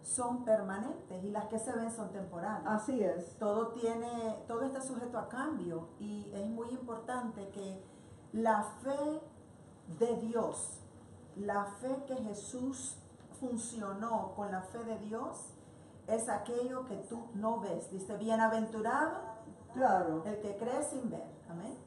son permanentes y las que se ven son temporales. Así es. Todo está sujeto a cambio y es muy importante que la fe de Dios, la fe que Jesús funcionó con la fe de Dios, es aquello que tú no ves. Dice, bienaventurado, Claro. el que cree sin ver. Amén.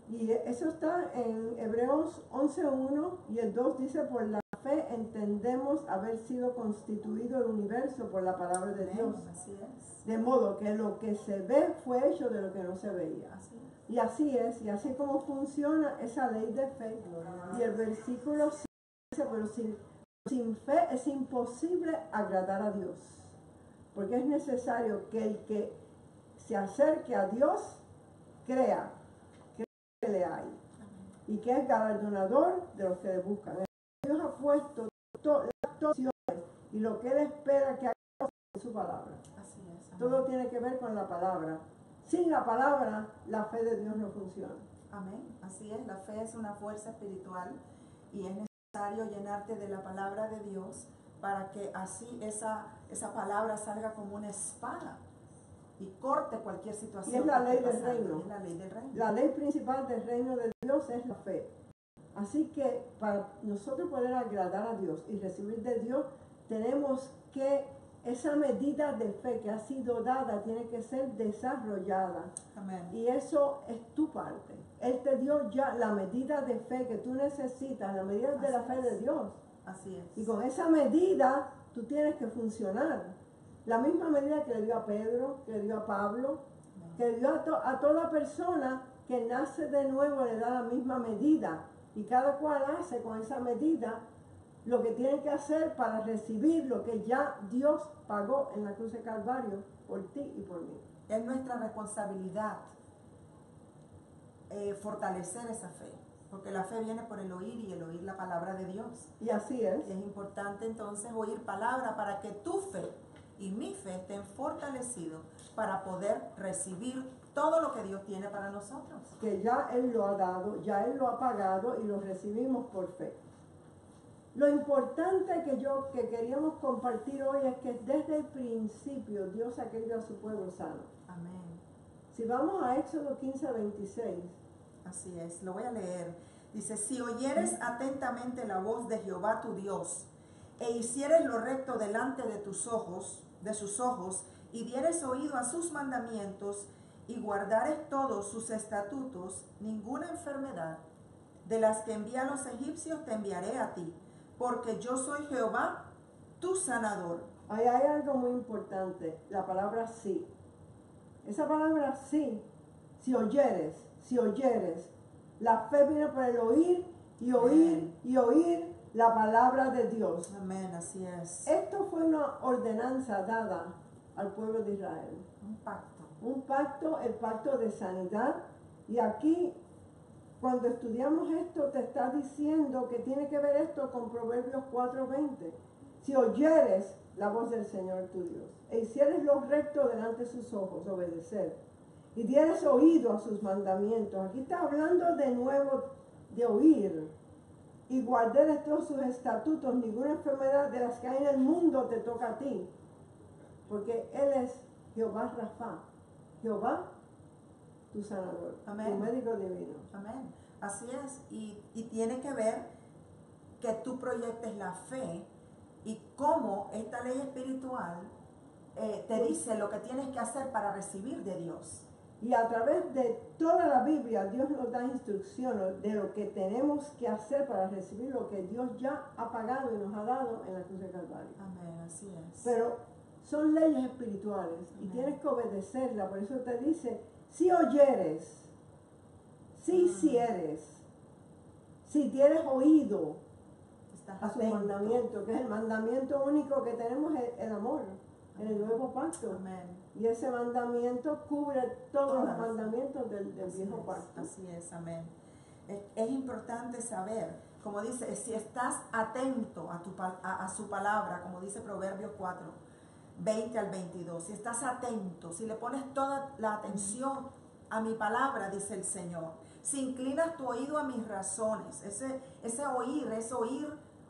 Y eso está en Hebreos 11:1 y el 2 dice, por la fe entendemos haber sido constituido el universo por la palabra de Amén. Dios. Así es. De modo que lo que se ve fue hecho de lo que no se veía. Así es. Y así es, y así como funciona esa ley de fe. Y el versículo dice, pero sin fe es imposible agradar a Dios. Porque es necesario que el que se acerque a Dios crea que le hay y que es galardonador de los que le buscan. Dios ha puesto las opciones y lo que Él espera que hagamos en su palabra. Así es. Amén. Todo tiene que ver con la palabra. Sin la palabra, la fe de Dios no funciona. Amén. Así es. La fe es una fuerza espiritual y es necesario llenarte de la palabra de Dios para que así esa palabra salga como una espada y corte cualquier situación. Y es la ley que esté del pasando. reino. Es la ley del reino. La ley principal del reino de Dios es la fe. Así que para nosotros poder agradar a Dios y recibir de Dios, tenemos que esa medida de fe que ha sido dada tiene que ser desarrollada. Amén. Y eso es tu parte. Él te dio ya la medida de fe que tú necesitas, la medida de la fe de Dios. Así es. Y con esa medida tú tienes que funcionar. La misma medida que le dio a Pedro, que le dio a Pablo, que le dio a toda persona que nace de nuevo, le da la misma medida. Y cada cual hace con esa medida lo que tiene que hacer para recibir lo que ya Dios pagó en la cruz de Calvario por ti y por mí. Es nuestra responsabilidad fortalecer esa fe, porque la fe viene por el oír y el oír la palabra de Dios. Y así es. Es importante entonces oír palabra para que tu fe y mi fe estén fortalecidos para poder recibir todo lo que Dios tiene para nosotros. Que ya Él lo ha dado, ya Él lo ha pagado y lo recibimos por fe. Lo importante que queríamos compartir hoy es que desde el principio Dios ha querido a su pueblo sano. Amén. Si vamos a Éxodo 15:26. Así es, lo voy a leer. Dice, si oyeres atentamente la voz de Jehová tu Dios, e hicieres lo recto delante de sus ojos, y dieres oído a sus mandamientos, y guardares todos sus estatutos, ninguna enfermedad de las que envía a los egipcios te enviaré a ti, porque yo soy Jehová, tu sanador. Ahí hay algo muy importante, la palabra sí. Esa palabra sí, si oyeres, la fe viene por el oír y oír y oír la palabra de Dios. Amén, así es. Esto fue una ordenanza dada al pueblo de Israel. Un pacto. Un pacto, el pacto de sanidad. Y aquí, cuando estudiamos esto, te está diciendo que tiene que ver esto con Proverbios 4:20. Si oyeres la voz del Señor tu Dios, e hicieres lo recto delante de sus ojos, obedecer, y dieres oído a sus mandamientos. Aquí está hablando de nuevo de oír. Y guardares todos sus estatutos, ninguna enfermedad de las que hay en el mundo te toca a ti. Porque Él es Jehová Rafa, Jehová tu sanador, Amén. tu médico divino. Amén. Así es. Y tiene que ver que tú proyectes la fe y cómo esta ley espiritual te dice lo que tienes que hacer para recibir de Dios. Y a través de toda la Biblia, Dios nos da instrucciones de lo que tenemos que hacer para recibir lo que Dios ya ha pagado y nos ha dado en la cruz de Calvario. Amén, así es. Pero son leyes espirituales y tienes que obedecerlas. Por eso te dice, si oyeres, si hicieres, si tienes oído Estás a su atento. mandamiento, que es el mandamiento único que tenemos, es el amor, en el nuevo pacto. Amén. Y ese mandamiento cubre todos los Todas. mandamientos del Así viejo es, pacto. así es, amén. Es importante saber, como dice, si estás atento a su palabra, como dice Proverbios 4:20 al 22, si estás atento, si le pones toda la atención a mi palabra, dice el Señor, si inclinas tu oído a mis razones, ese oír es oír,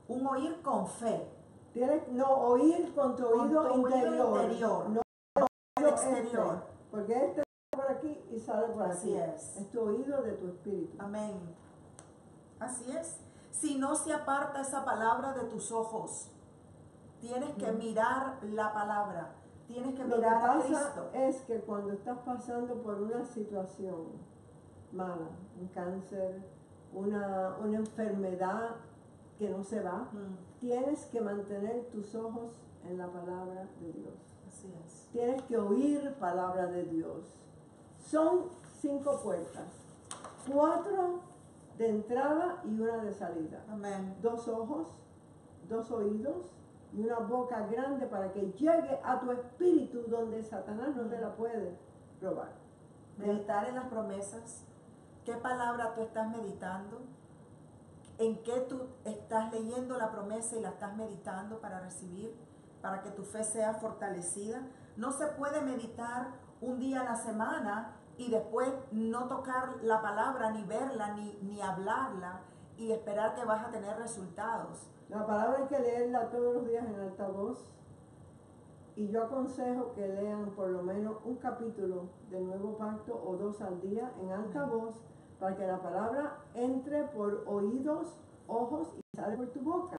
un oír con fe. Tienes no oír con tu oído interior, no el exterior. Porque este sale por aquí y sale por Así aquí. es. Tu oído de tu espíritu. Amén. Así es. Si no se aparta esa palabra de tus ojos, tienes que mirar la palabra. Tienes que Lo que mirar a pasa Cristo. es que cuando estás pasando por una situación mala, un cáncer, una enfermedad que no se va, tienes que mantener tus ojos en la palabra de Dios. Así es. Tienes que oír palabra de Dios. Son 5 puertas, 4 de entrada y 1 de salida. Amén. 2 ojos, 2 oídos y una boca grande para que llegue a tu espíritu donde Satanás no te la puede robar. Meditar en las promesas. ¿Qué palabra tú estás meditando? ¿En qué tú estás leyendo la promesa y la estás meditando para recibir? Para que tu fe sea fortalecida. No se puede meditar un día a la semana y después no tocar la palabra, ni verla, ni hablarla y esperar que vas a tener resultados. La palabra hay que leerla todos los días en alta voz. Y yo aconsejo que lean por lo menos un capítulo del Nuevo Pacto o 2 al día en alta voz para que la palabra entre por oídos, ojos y sale por tu boca.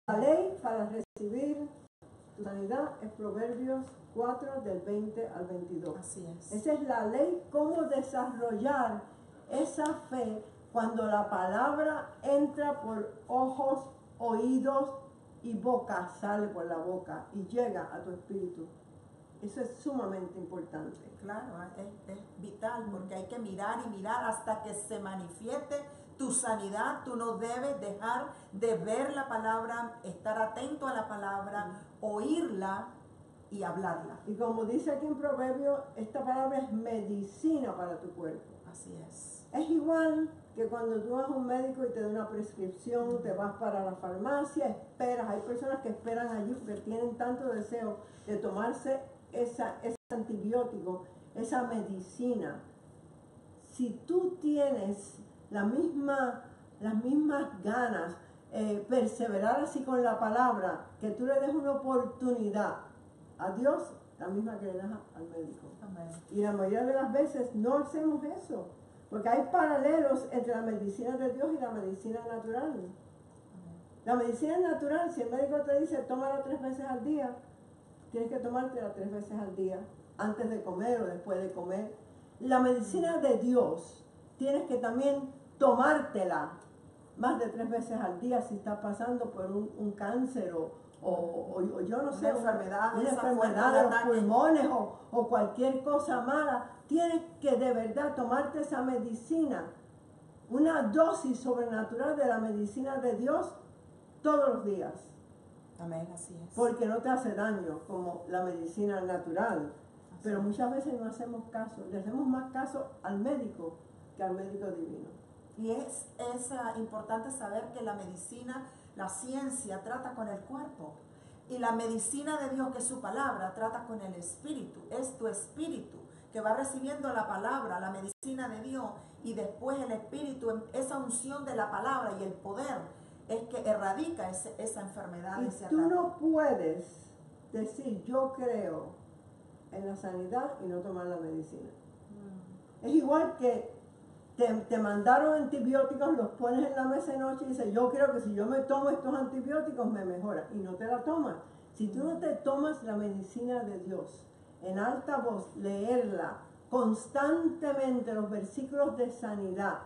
La ley para recibir tu sanidad es Proverbios 4 del 20 al 22. Así es. Esa es la ley, cómo desarrollar esa fe cuando la palabra entra por ojos, oídos y boca, sale por la boca y llega a tu espíritu. Eso es sumamente importante. Claro, es vital porque hay que mirar y mirar hasta que se manifieste tu sanidad. Tú no debes dejar de ver la palabra, estar atento a la palabra, oírla y hablarla. Y como dice aquí en Proverbios, esta palabra es medicina para tu cuerpo. Así es. Es igual que cuando tú vas a un médico y te da una prescripción, te vas para la farmacia, esperas. Hay personas que esperan allí porque tienen tanto deseo de tomarse ese antibiótico, esa medicina. Si tú tienes las mismas ganas, perseverar así con la palabra, que tú le des una oportunidad a Dios, la misma que le das al médico. Amén. Y la mayoría de las veces no hacemos eso, porque hay paralelos entre la medicina de Dios y la medicina natural. Amén. La medicina natural, si el médico te dice tómala 3 veces al día, tienes que tomártela 3 veces al día, antes de comer o después de comer. La medicina de Dios, tienes que también tomártela más de 3 veces al día si estás pasando por un cáncer o yo no sé, una enfermedad de los pulmones o cualquier cosa mala. Tienes que de verdad tomarte esa medicina, una dosis sobrenatural de la medicina de Dios todos los días. Amén, así es. Porque no te hace daño como la medicina natural. Pero muchas veces no hacemos caso, le hacemos más caso al médico que al médico divino. Y es importante saber que la medicina, la ciencia trata con el cuerpo. Y la medicina de Dios, que es su palabra, trata con el espíritu. Es tu espíritu que va recibiendo la palabra, la medicina de Dios. Y después el espíritu, esa unción de la palabra y el poder, es que erradica esa enfermedad. Y tú no puedes decir yo creo en la sanidad y no tomar la medicina. Es igual que te mandaron antibióticos, los pones en la mesa de noche y dices, yo creo que si yo me tomo estos antibióticos me mejora, y no te la tomas. Si tú no te tomas la medicina de Dios en alta voz, leerla constantemente, los versículos de sanidad,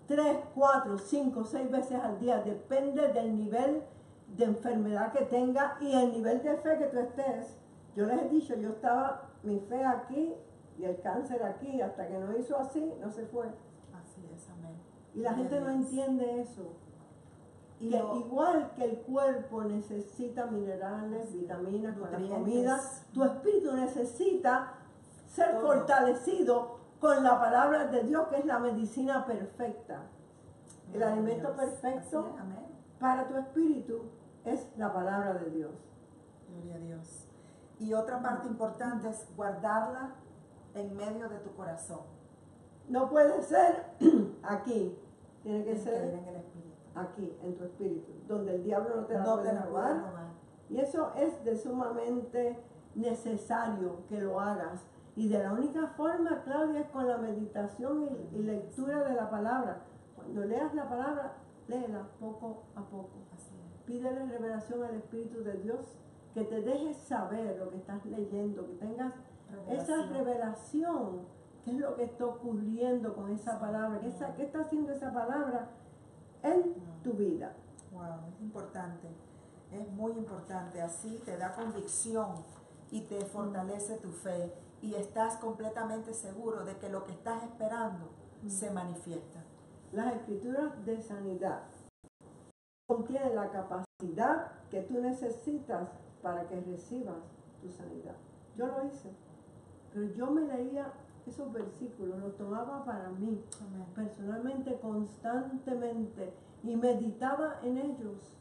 3, 4, 5, 6 veces al día, depende del nivel de enfermedad que tenga y el nivel de fe que tú estés. Yo les he dicho, yo estaba mi fe aquí y el cáncer aquí, hasta que no hizo así, no se fue. Así es, amén. Y la gente no entiende eso. Y que igual que el cuerpo necesita minerales, vitaminas con la comida, tu espíritu necesita ser fortalecido con la palabra de Dios, que es la medicina perfecta. El alimento perfecto para tu espíritu es la palabra de Dios. Gloria a Dios. Y otra parte importante es guardarla en medio de tu corazón. No puede ser aquí, tiene que ser en el espíritu. Aquí, en tu espíritu, donde el diablo no te la puede robar, Y eso es de sumamente necesario que lo hagas. Y de la única forma, Claudia, es con la meditación y lectura de la palabra. Cuando leas la palabra, léela poco a poco. Así es. Pídele revelación al Espíritu de Dios, que te dejes saber lo que estás leyendo, que tengas esa revelación, qué es lo que está ocurriendo con esa palabra, qué está haciendo esa palabra en tu vida. Wow, es importante, es muy importante. Así te da convicción y te fortalece tu fe y estás completamente seguro de que lo que estás esperando se manifiesta. Las escrituras de sanidad contienen la capacidad que tú necesitas para que recibas tu sanidad. Yo lo hice, pero yo me leía esos versículos, los tomaba para mí, Amén. personalmente, constantemente, y meditaba en ellos,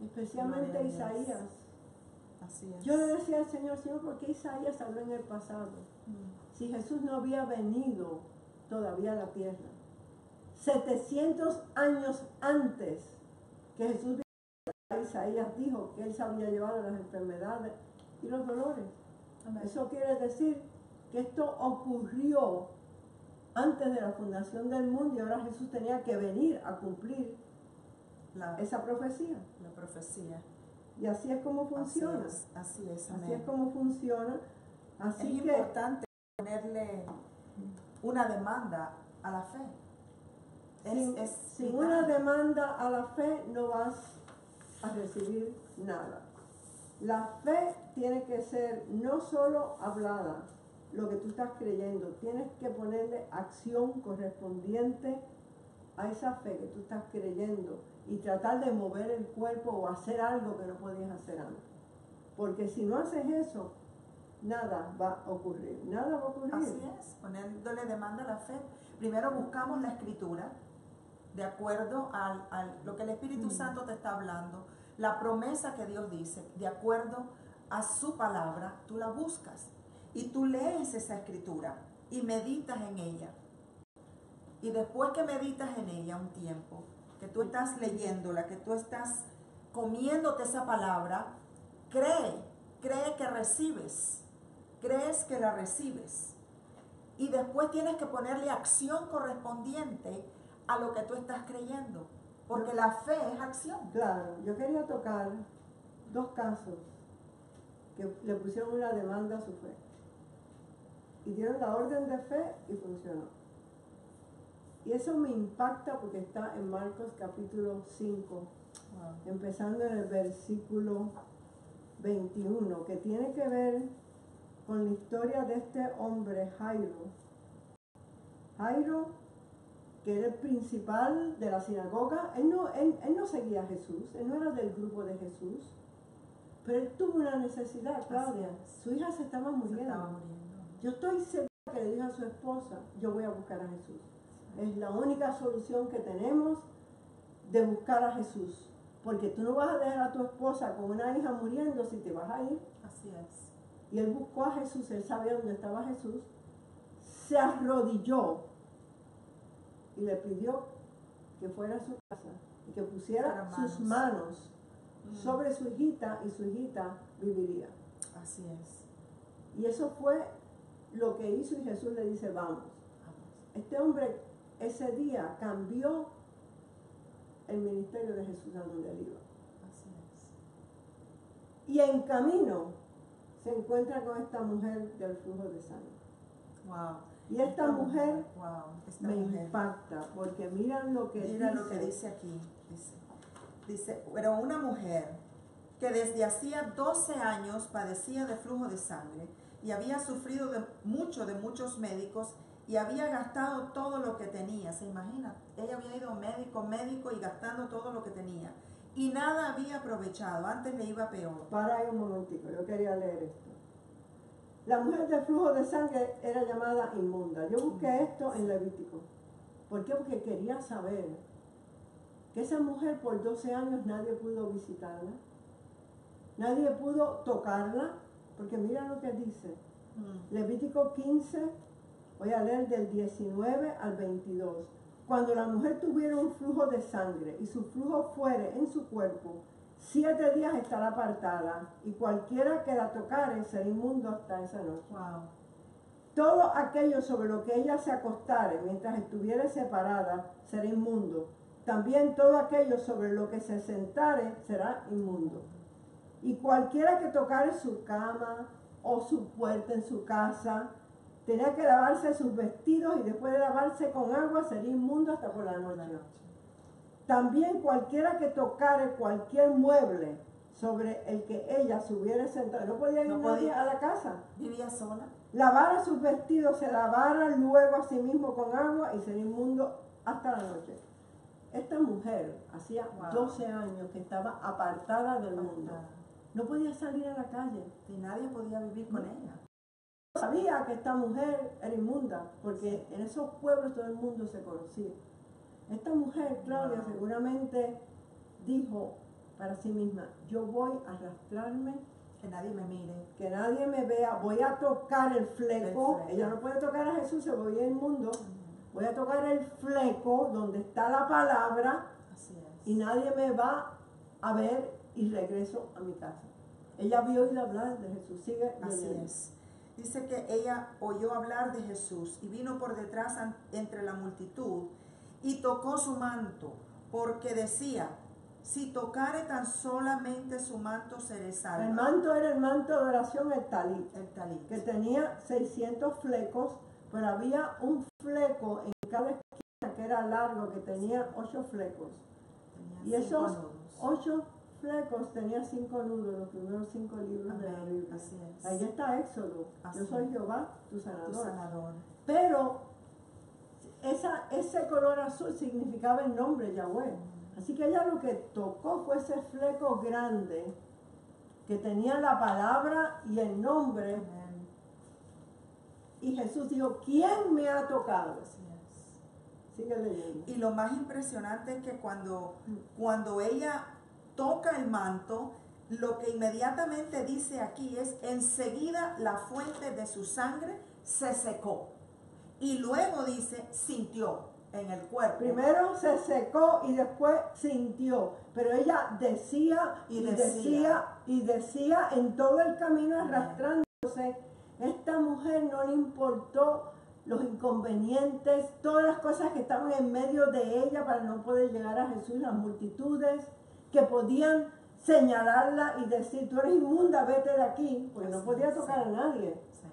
especialmente Gloria a Dios. Isaías. Así es. Yo le decía al Señor, ¿por qué Isaías habló en el pasado? Si Jesús no había venido todavía a la tierra. 700 años antes que Jesús viniera, Isaías dijo que él se había llevado las enfermedades y los dolores. Amén. Eso quiere decir que esto ocurrió antes de la fundación del mundo y ahora Jesús tenía que venir a cumplir esa profecía. La profecía. Y así es como funciona. Así es, amén. Así es como funciona. Así es que importante ponerle una demanda a la fe. Sin una demanda a la fe no vas a recibir nada. La fe tiene que ser no solo hablada, lo que tú estás creyendo, tienes que ponerle acción correspondiente a esa fe que tú estás creyendo y tratar de mover el cuerpo o hacer algo que no podías hacer antes. Porque si no haces eso, nada va a ocurrir. Nada va a ocurrir. Así es, poniéndole demanda a la fe. Primero buscamos la escritura, de acuerdo a lo que el Espíritu Santo te está hablando, la promesa que Dios dice, de acuerdo a su palabra, tú la buscas. Y tú lees esa escritura y meditas en ella. Y después que meditas en ella un tiempo, que tú estás leyéndola, que tú estás comiéndote esa palabra, cree que recibes, crees que la recibes. Y después tienes que ponerle acción correspondiente a lo que tú estás creyendo, porque la fe es acción. Claro, yo quería tocar dos casos que le pusieron una demanda a su fe. Y dieron la orden de fe y funcionó. Y eso me impacta porque está en Marcos capítulo 5, empezando en el versículo 21, que tiene que ver con la historia de este hombre Jairo. Jairo, que era el principal de la sinagoga, él no seguía a Jesús, él no era del grupo de Jesús, pero él tuvo una necesidad, Claudia. Su hija se estaba muriendo. Yo estoy segura que le dijo a su esposa, yo voy a buscar a Jesús. Es la única solución que tenemos de buscar a Jesús. Porque tú no vas a dejar a tu esposa con una hija muriendo si te vas a ir. Así es. Y él buscó a Jesús, él sabía dónde estaba Jesús, se arrodilló y le pidió que fuera a su casa y que pusiera sus manos sobre su hijita y su hijita viviría. Así es. Y eso fue lo que hizo y Jesús le dice, vamos. Este hombre ese día cambió el ministerio de Jesús a donde él iba. Así es. Y en camino se encuentra con esta mujer del flujo de sangre. Wow. Y esta mujer me mujer impacta, porque miran lo que Mira lo que dice aquí. Dice, pero una mujer que desde hacía 12 años padecía de flujo de sangre y había sufrido muchos médicos y había gastado todo lo que tenía. ¿Se imagina? Ella había ido médico y gastando todo lo que tenía. Y nada había aprovechado. Antes le iba peor. Para ahí un momentico, yo quería leer esto. La mujer del flujo de sangre era llamada inmunda. Yo busqué esto en Levítico. ¿Por qué? Porque quería saber que esa mujer por 12 años nadie pudo visitarla. Nadie pudo tocarla. Porque mira lo que dice. Levítico 15, voy a leer del 19 al 22. Cuando la mujer tuviera un flujo de sangre y su flujo fuere en su cuerpo 7 días estará apartada, y cualquiera que la tocare será inmundo hasta esa noche. Wow. Todo aquello sobre lo que ella se acostare mientras estuviere separada será inmundo. También todo aquello sobre lo que se sentare será inmundo. Y cualquiera que tocare su cama o su puerta en su casa, tenía que lavarse sus vestidos, y después de lavarse con agua sería inmundo hasta por la noche. También cualquiera que tocare cualquier mueble sobre el que ella se hubiera sentado, no podía ir nadie a la casa. Vivía sola. Lavara sus vestidos, se lavara luego a sí mismo con agua y sería inmundo hasta la noche. Esta mujer hacía 12 años que estaba apartada del mundo. No podía salir a la calle. Y nadie podía vivir con ella. Sabía que esta mujer era inmunda, porque en esos pueblos todo el mundo se conocía. Esta mujer, Claudia, seguramente dijo para sí misma: yo voy a arrastrarme, Que nadie me mire. que nadie me vea, voy a tocar el fleco. Ella no puede tocar a Jesús, se voy a inmundo. Voy a tocar el fleco donde está la palabra. Así es. Y nadie me va a ver, y regreso a mi casa. Ella había oído hablar de Jesús. Sigue Así leyendo. es. Dice que ella oyó hablar de Jesús y vino por detrás entre la multitud y tocó su manto, porque decía: si tocare tan solamente su manto, seré salva. El manto era el manto de oración, el talit, El talit. que tenía 600 flecos, pero había un fleco en cada esquina que era largo, que tenía 8 flecos. Tenía Y 5 esos nudos. 8 flecos tenían 5 nudos, los primeros 5 libros de la Amén. Biblia. Así es. Ahí está Éxodo. Así Yo soy es. Jehová, tu Tu sanador. sanador. Pero ese color azul significaba el nombre Yahweh. Así que ella lo que tocó fue ese fleco grande que tenía la palabra y el nombre. Amén. Y Jesús dijo: ¿quién me ha tocado? Así es. Sigue leyendo. Y lo más impresionante es que cuando ella toca el manto, lo que inmediatamente dice aquí es: enseguida la fuente de su sangre se secó. Y luego dice: sintió en el cuerpo. Primero se secó y después sintió. Pero ella decía y decía en todo el camino, arrastrándose. Esta mujer no le importó los inconvenientes, todas las cosas que estaban en medio de ella para no poder llegar a Jesús, las multitudes que podían señalarla y decir: tú eres inmunda, vete de aquí, porque no podía tocar a nadie. Sí.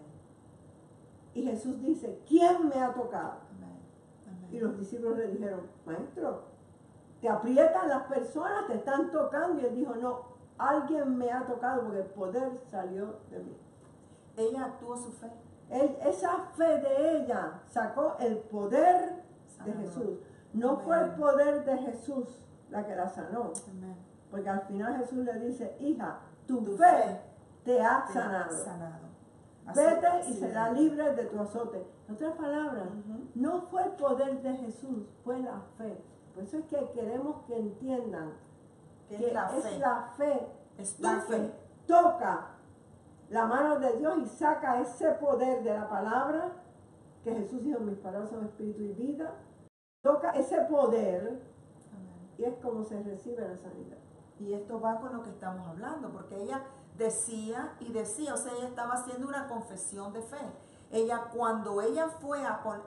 Y Jesús dice: ¿quién me ha tocado? Amén. Amén. Y los discípulos le dijeron: maestro, te aprietan las personas, te están tocando. Y él dijo: no, alguien me ha tocado, porque el poder salió de mí. Ella actuó su fe. Esa fe de ella sacó el poder de Sanador. Jesús. No Amén. fue el poder de Jesús la que la sanó, Amén. porque al final Jesús le dice: hija, tu Tu fe fe te ha Te ha sanado. sanado. Así- Vete y así será es. libre de tu azote. En otras palabras, Ujú. no fue el poder de Jesús, fue la fe. Por eso es que queremos que entiendan Que que es la es fe. la fe Es tu la fe. que toca la mano de Dios y saca ese poder de la palabra, que Jesús dijo: mis palabras son espíritu y vida. Toca ese poder Amén. y es como se recibe la sanidad. Y esto va con lo que estamos hablando, porque ella decía y decía, o sea, ella estaba haciendo una confesión de fe. Ella, cuando ella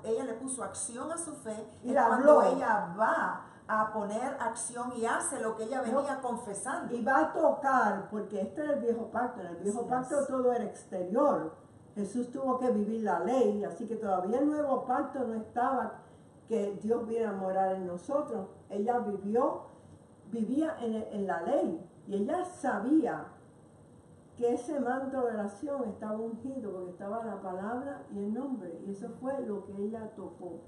ella le puso acción a su fe, Y es la cuando habló. ella va a poner acción y hace lo que ella venía confesando. Y va a tocar, porque este era el viejo pacto. En el viejo Así pacto es. todo era exterior. Jesús tuvo que vivir la ley, así que todavía el nuevo pacto no estaba que Dios viera a morar en nosotros. Ella vivía en la ley, y ella sabía que ese manto de oración estaba ungido, porque estaba la palabra y el nombre, y eso fue lo que ella tocó.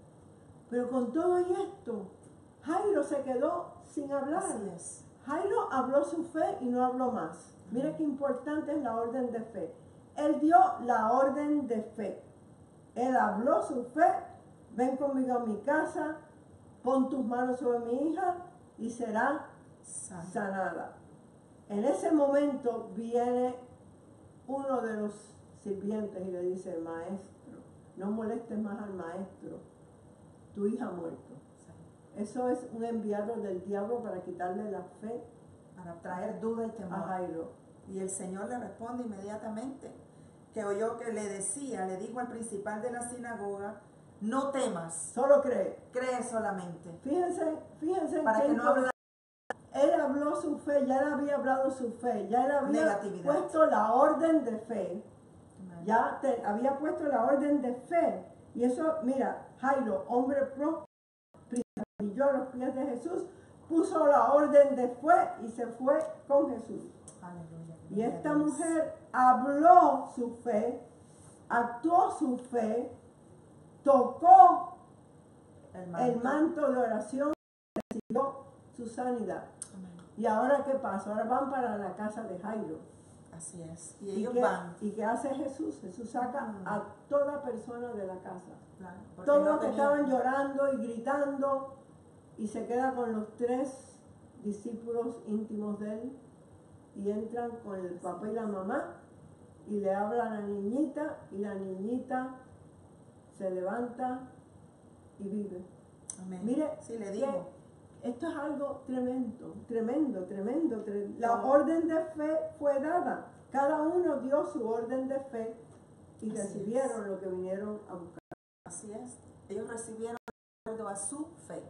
Pero con todo y esto, Jairo se quedó sin hablar. Así es. Jairo habló su fe y no habló más. Mira qué importante es la orden de fe. Él dio la orden de fe. Él habló su fe: ven conmigo a mi casa, pon tus manos sobre mi hija y será sanada. En ese momento viene uno de los sirvientes y le dice: maestro, no molestes más al maestro, tu hija ha muerto. Eso es un enviado del diablo para quitarle la fe para traer duda y a temor. Jairo. Y el Señor le responde inmediatamente, que oyó que le dijo al principal de la sinagoga, no temas, Solo cree. cree solamente. Fíjense Para que no hable él habló su fe, ya él había hablado su fe, ya él había negatividad. puesto la orden de fe. Amén. Ya había puesto la orden de fe. Y eso, mira, Jairo, hombre próspero, brilló a los pies de Jesús, puso la orden de fe y se fue con Jesús. Aleluya. Y esta mujer habló su fe, actuó su fe, tocó el manto de oración y recibió su sanidad. Amén. ¿Y ahora qué pasa? Ahora van para la casa de Jairo. Así es. Y ellos qué, van. ¿Y qué hace Jesús? Jesús saca a toda persona de la casa. Claro, Todos no los que tenían- estaban llorando y gritando, y se queda con los 3 discípulos íntimos de él, y entran con el papá y la mamá, y le habla a la niñita, y la niñita se levanta y vive. Amén. Mire, sí, le que digo. esto es algo tremendo, tremendo. La No. orden de fe fue dada. Cada uno dio su orden de fe y Así recibieron lo que vinieron a buscar. Así es. Ellos recibieron de acuerdo a su fe.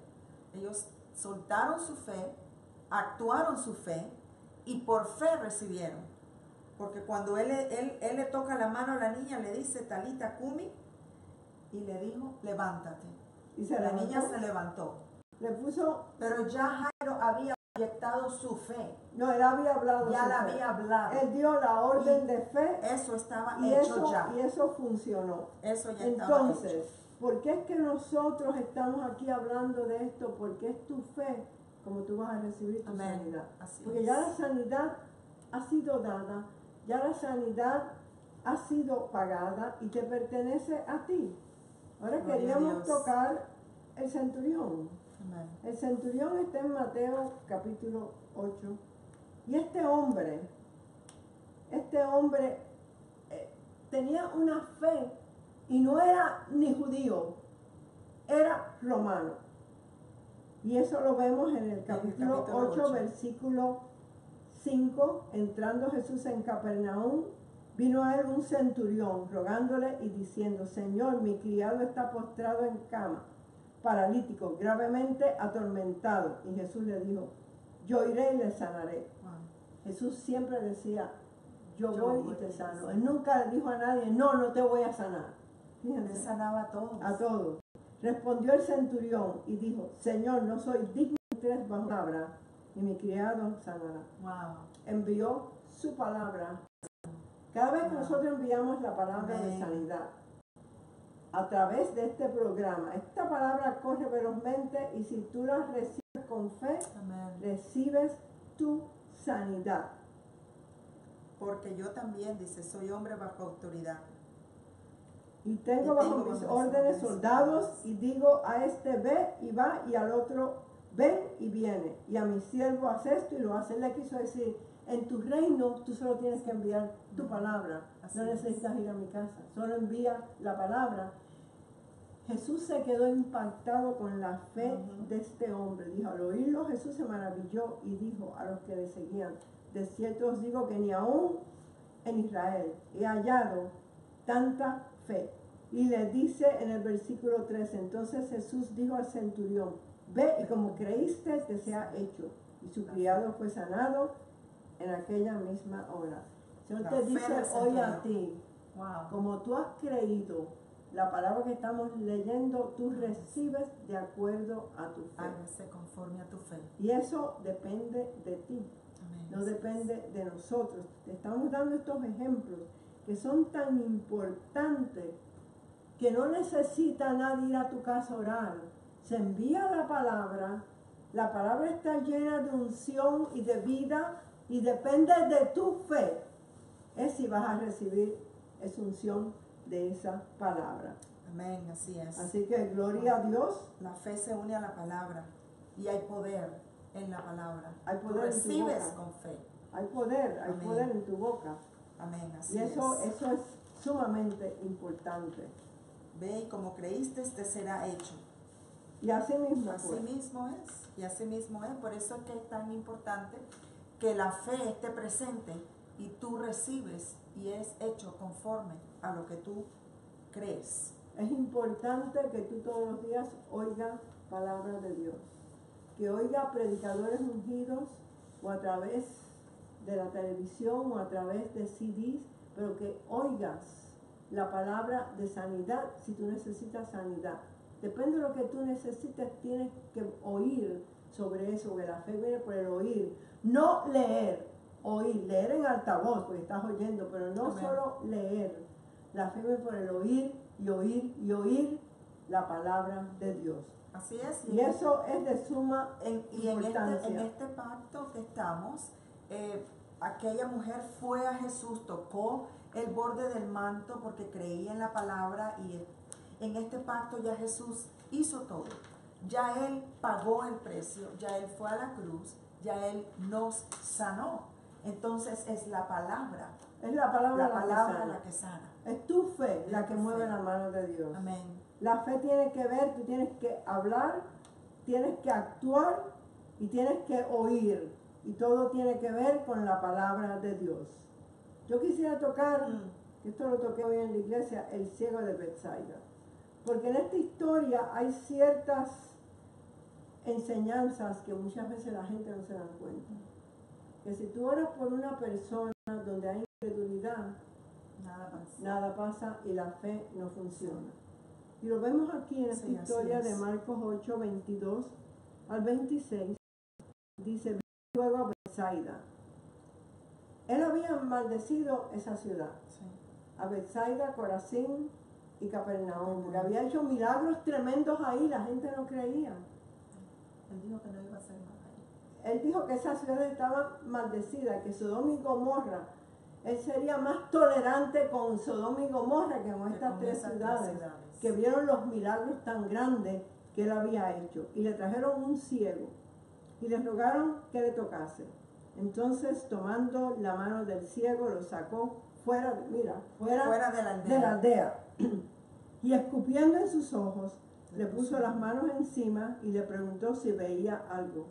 Ellos soltaron su fe, actuaron su fe y por fe recibieron. Porque cuando él le toca la mano a la niña, le dice Talita Kumi y le dijo, levántate. Y se La levantó, niña se levantó. le puso, Pero ya Jairo había proyectado su fe. no, él había hablado. Ya su la fe. había hablado. Él dio la orden Y de fe Eso estaba y hecho ya. eso funcionó. Eso ya estaba Entonces, hecho. ¿por qué es que nosotros estamos aquí hablando de esto? Porque es tu fe como tú vas a recibir tu Amén. sanidad. Así Porque es. ya la sanidad ha sido dada, ya la sanidad ha sido pagada y te pertenece a ti. Ahora Gloria a queríamos Dios. tocar el centurión. Amén. El centurión está en Mateo capítulo 8. Y este hombre tenía una fe y no era ni judío, era romano. Y eso lo vemos en el capítulo 8, versículo 5. Entrando Jesús en Capernaum, vino a él un centurión, rogándole y diciendo, Señor, mi criado está postrado en cama, paralítico, gravemente atormentado. Y Jesús le dijo, yo iré y le sanaré. Wow. Jesús siempre decía, yo Yo voy voy y te y te sano. sano. Él nunca le dijo a nadie, no, no te voy a sanar. Él Fíjense, sanaba a todos. a todos. Respondió el centurión y dijo, Señor, no soy digno de que entres bajo palabra, y mi criado sanará. Wow. Envió su palabra. Cada vez que nosotros enviamos la palabra de Amén. sanidad, a través de este programa, esta palabra corre velozmente y si tú la recibes con fe, Amén. recibes tu sanidad. Porque yo también, dice, soy hombre bajo autoridad. Y tengo bajo mis mis órdenes órdenes soldados y digo a este ve y va y al otro ven y viene. Y a mi siervo hace esto y lo hace. Él le quiso decir, en tu reino tú solo tienes que enviar tu palabra. Así No es. necesitas ir a mi casa, solo envía la palabra. Jesús se quedó impactado con la fe de este hombre. Dijo, al oírlo Jesús se maravilló y dijo a los que le seguían, de cierto os digo que ni aún en Israel he hallado tanta fe. Y le dice en el versículo 13, entonces Jesús dijo al centurión, ve y como creíste te sea hecho. Y su criado fue sanado en aquella misma hora. El Señor La te fe dice del hoy a centurión. ti, Wow. como tú has creído la palabra que estamos leyendo, tú recibes de acuerdo a tu fe. Hágase conforme a tu fe. Y eso depende de ti, Amén. no depende de nosotros. Te estamos dando estos ejemplos que son tan importantes que no necesita nadie ir a tu casa a orar. Se envía la palabra está llena de unción y de vida y depende de tu fe. Es si vas a recibir esa unción de esa palabra. Amén, así es. Así que gloria a Dios. La fe se une a la palabra y hay poder en la palabra. Hay Tú poder en tu recibes boca. con fe. Hay Amén. poder en tu boca. Amén, así Y eso es. es sumamente importante. Ve y como creíste te será hecho. Y así mismo Así fue. mismo es. Y así mismo es. Por eso es que es tan importante que la fe esté presente y tú recibes y es hecho conforme a lo que tú crees. Es importante que tú todos los días oigas palabra de Dios, que oiga predicadores ungidos o a través de la televisión o a través de CDs, pero que oigas la palabra de sanidad si tú necesitas sanidad. Depende de lo que tú necesites, tienes que oír sobre eso, que la fe viene por el oír, no leer, oír, leer en altavoz porque estás oyendo, pero no Amén. solo leer, la fe viene por el oír y oír y oír la palabra de Dios. Así es. Y eso es de suma Y en importancia. este pacto que estamos, aquella mujer fue a Jesús, tocó el borde del manto porque creía en la palabra y en este pacto ya Jesús hizo todo. Ya Él pagó el precio, ya Él fue a la cruz, ya Él nos sanó. Entonces es la palabra Es la palabra la que sana. Es tu fe la Es que tu mueve fe. la mano de Dios. Amén. La fe tiene que ver, tú tienes que hablar, tienes que actuar y tienes que oír. Y todo tiene que ver con la palabra de Dios. Yo quisiera tocar, esto lo toqué hoy en la iglesia, el ciego de Betsaida. Porque en esta historia hay ciertas enseñanzas que muchas veces la gente no se da cuenta. Que si tú oras por una persona donde hay incredulidad, nada pasa y la fe no funciona. Y lo vemos aquí en esta Sí, historia así de es. Marcos 8, 22 al 26. Dice, "Vino luego a Betsaida. Él había maldecido esa ciudad, Sí. a Betsaida, Corazín y Capernaum, porque Ujú. había hecho milagros tremendos ahí, la gente no creía. Él dijo que no iba a hacer nada ahí. Él dijo que esa ciudad estaba maldecida, que Sodoma y Gomorra, él sería más tolerante con Sodoma y Gomorra que con estas tres esas ciudades, que vieron los milagros tan grandes que él había hecho. Y le trajeron un ciego y le rogaron que le tocase. Entonces, tomando la mano del ciego, lo sacó fuera Fuera de la aldea. de la aldea. Y escupiendo en sus ojos, le puso las manos encima y le preguntó si veía algo.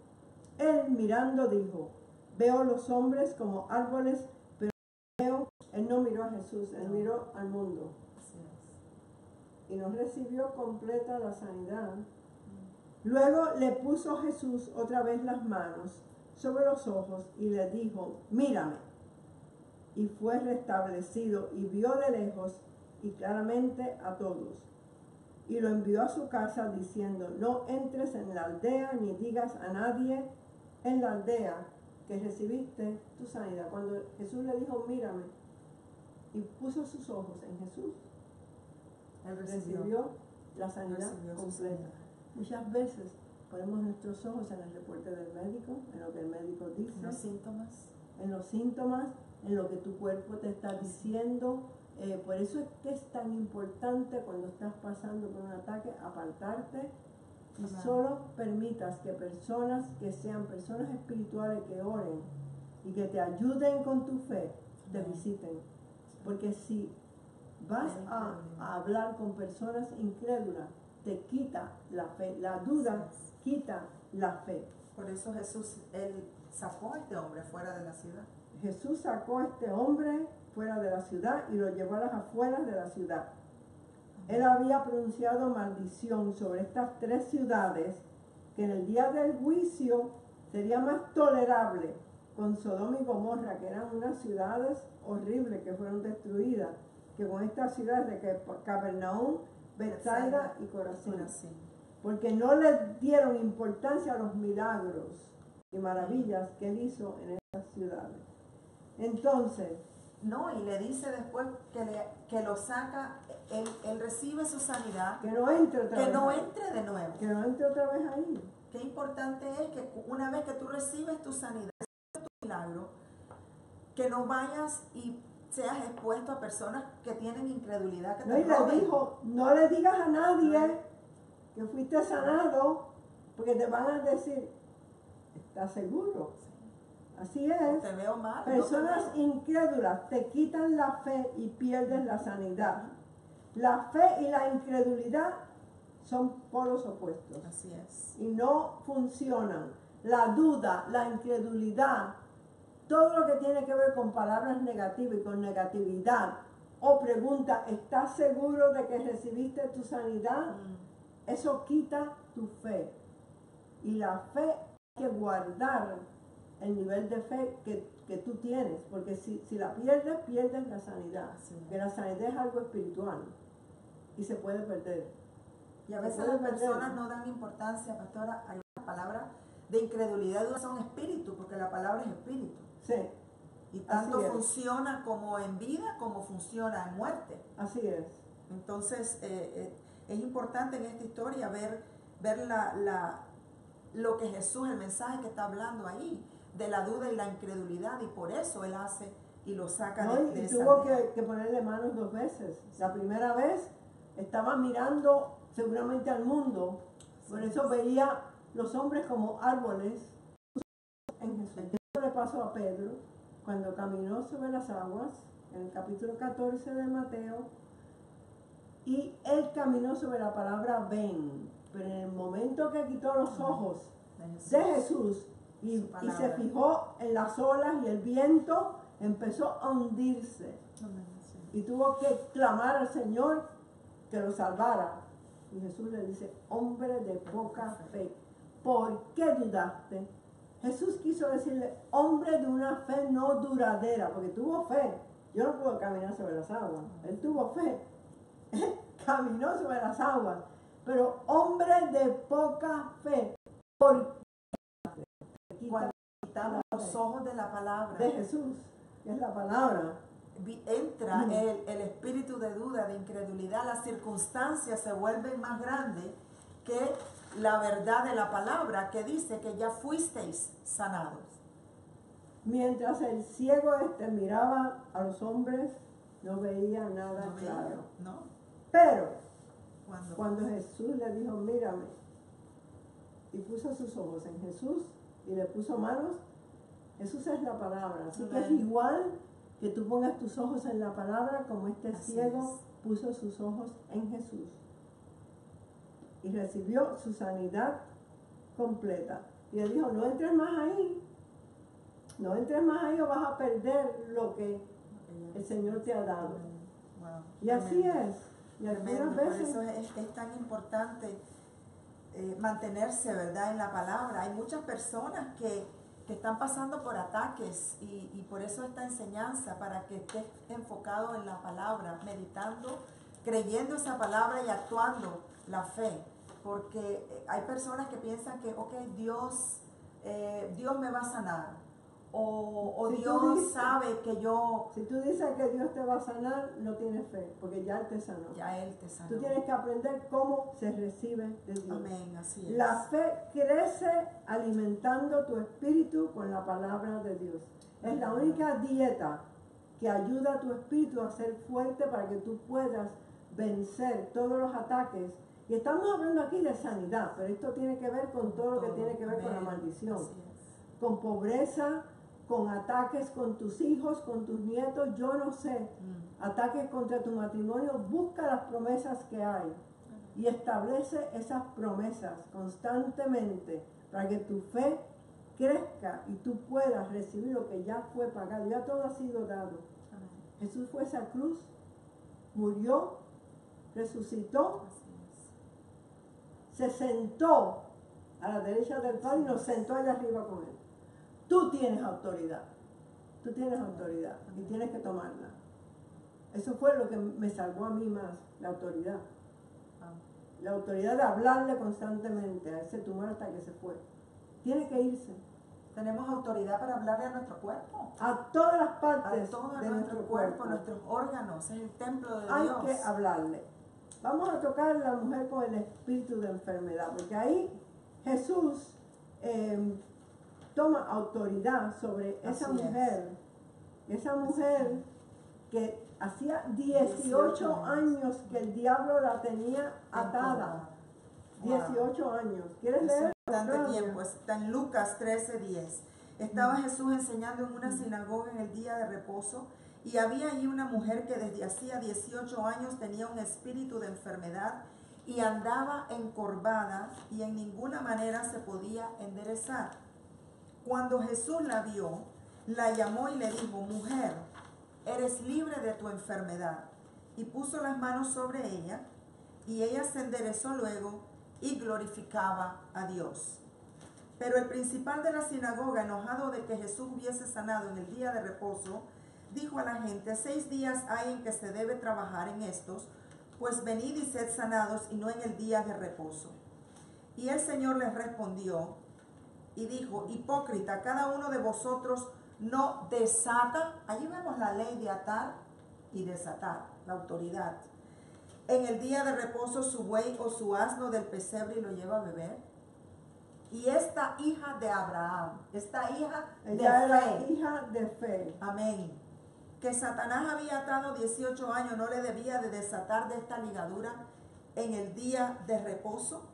Él, mirando, dijo, veo los hombres como árboles, pero veo. Él no miró a Jesús, él No. miró al mundo. Así es. Y no recibió completa la sanidad. Luego le puso Jesús otra vez las manos sobre los ojos y le dijo, mírame. Y fue restablecido y vio de lejos y claramente a todos. Y lo envió a su casa diciendo, no entres en la aldea ni digas a nadie en la aldea que recibiste tu sanidad. Cuando Jesús le dijo, mírame, y puso sus ojos en Jesús, Él recibió la sanidad recibió su completa. sanidad. Muchas veces ponemos nuestros ojos en el reporte del médico, en lo que el médico dice, Los síntomas. en los síntomas, en lo que tu cuerpo te está diciendo. Por eso es que es tan importante cuando estás pasando por un ataque, apartarte y Amén. solo permitas que personas que sean personas espirituales que oren y que te ayuden con tu fe, te Amén. visiten. Porque si vas a hablar con personas incrédulas, te quita la fe. La duda Así es. quita la fe. Por eso Jesús, Él sacó a este hombre fuera de la ciudad. Jesús sacó a este hombre fuera de la ciudad y lo llevó a las afueras de la ciudad. Él había pronunciado maldición sobre estas tres ciudades que en el día del juicio sería más tolerable con Sodoma y Gomorra, que eran unas ciudades horribles que fueron destruidas, que con estas ciudades de Capernaum, Betsaida y Corazín. Porque no le dieron importancia a los milagros y maravillas que él hizo en estas ciudades. Entonces, No, y le dice después que lo saca, él recibe su sanidad, que no entre otra que vez. no ahí. entre de nuevo. Que no entre otra vez ahí. Qué importante es que una vez que tú recibes tu sanidad, recibes tu milagro, que no vayas y seas expuesto a personas que tienen incredulidad, que No, te y le roben. dijo, no le digas a nadie que fuiste sanado, porque te van a decir, ¿estás seguro? Así es. Te veo mal. Personas no te veo. incrédulas te quitan la fe y pierdes la sanidad. La fe y la incredulidad son polos opuestos Así es. y no funcionan. La duda, la incredulidad todo lo que tiene que ver con palabras negativas y con negatividad, o pregunta, ¿estás seguro de que recibiste tu sanidad? Eso quita tu fe. Y la fe hay que guardar el nivel de fe que tú tienes, porque si la pierdes, pierdes la sanidad. Sí. Que la sanidad es algo espiritual y se puede perder. Y a veces las personas no dan importancia, pastora, a la palabra de incredulidad, son espíritu, porque la palabra es espíritu. Sí. Y tanto funciona como en vida, como funciona en muerte. Así es. Entonces, es importante en esta historia ver lo que Jesús, el mensaje que está hablando ahí, de la duda y la incredulidad, y por eso Él hace y lo saca de esa tuvo aldea. que ponerle manos 2 veces. La primera vez estaba mirando seguramente al mundo, por eso veía los hombres como árboles en Jesús. Eso le pasó a Pedro cuando caminó sobre las aguas, en el capítulo 14 de Mateo, y él caminó sobre la palabra ven, pero en el momento que quitó los ojos de Jesús y se fijó en las olas y el viento, empezó a hundirse. Y tuvo que clamar al Señor que lo salvara. Y Jesús le dice, hombre de poca fe, ¿por qué dudaste? Jesús quiso decirle, hombre de una fe no duradera, porque tuvo fe. Yo no puedo caminar sobre las aguas. Él tuvo fe. Caminó sobre las aguas. Pero hombre de poca fe, ¿por qué? Cuando quitamos los ojos de la palabra de Jesús, que es la palabra, entra el espíritu de duda, de incredulidad, las circunstancias se vuelven más grandes que la verdad de la palabra que dice que ya fuisteis sanados. Mientras el ciego miraba a los hombres, no veía nada claro. ¿No? Pero cuando Jesús le dijo, mírame, y puso sus ojos en Jesús y le puso manos, Jesús es la palabra. Así que es igual que tú pongas tus ojos en la palabra como este ciego puso sus ojos en Jesús. Y recibió su sanidad completa. Y él dijo, no entres más ahí. No entres más ahí o vas a perder lo que el Señor te ha dado. Wow. Y así es. Y algunas veces... Por eso es tan importante mantenerse, ¿verdad?, en la palabra. Hay muchas personas que están pasando por ataques y por eso esta enseñanza, para que estés enfocado en la palabra, meditando, creyendo esa palabra y actuando la fe. Porque hay personas que piensan que, ok, Dios me va a sanar. O si Dios sabe que yo... Si tú dices que Dios te va a sanar, no tienes fe, porque ya Él te sanó. Ya Él te sanó. Tú tienes que aprender cómo se recibe de Dios. Amén, así es. La fe crece alimentando tu espíritu con la palabra de Dios. Es la única dieta que ayuda a tu espíritu a ser fuerte para que tú puedas vencer todos los ataques. Y estamos hablando aquí de sanidad, pero esto tiene que ver con todo lo que tiene que ver con la maldición. Con pobreza, con ataques con tus hijos, con tus nietos, yo no sé, ataques contra tu matrimonio. Busca las promesas que hay y establece esas promesas constantemente para que tu fe crezca y tú puedas recibir lo que ya fue pagado, ya todo ha sido dado. Amén. Jesús fue a esa cruz, murió, resucitó, se sentó a la derecha del Padre y nos sentó allá arriba con Él. Tú tienes autoridad y tienes que tomarla. Eso fue lo que me salvó a mí más, la autoridad. La autoridad de hablarle constantemente a ese tumor hasta que se fue. Tiene que irse. Tenemos autoridad para hablarle a nuestro cuerpo. A todas las partes de nuestro cuerpo, nuestros órganos, es el templo de Dios. Hay que hablarle. Vamos a tocar a la mujer con el espíritu de enfermedad, porque ahí Jesús toma autoridad sobre esa mujer. Esa mujer que hacía 18 años que el diablo la tenía atada. 18 años. ¿Quieres leer? Bastante tiempo. Está en Lucas 13:10. Estaba Jesús enseñando en una sinagoga en el día de reposo y había allí una mujer que desde hacía 18 años tenía un espíritu de enfermedad y andaba encorvada y en ninguna manera se podía enderezar. Cuando Jesús la vio, la llamó y le dijo: mujer, eres libre de tu enfermedad. Y puso las manos sobre ella, y ella se enderezó luego y glorificaba a Dios. Pero el principal de la sinagoga, enojado de que Jesús hubiese sanado en el día de reposo, dijo a la gente: 6 días hay en que se debe trabajar en estos, pues venid y sed sanados, y no en el día de reposo. Y el Señor les respondió y dijo: hipócrita, cada uno de vosotros no desata. Allí vemos la ley de atar y desatar, la autoridad. En el día de reposo su buey o su asno del pesebre y lo lleva a beber. Y esta hija de Abraham, esta hija Ella de era fe, hija de fe. amén, que Satanás había atado 18 años, no le debía de desatar de esta ligadura en el día de reposo.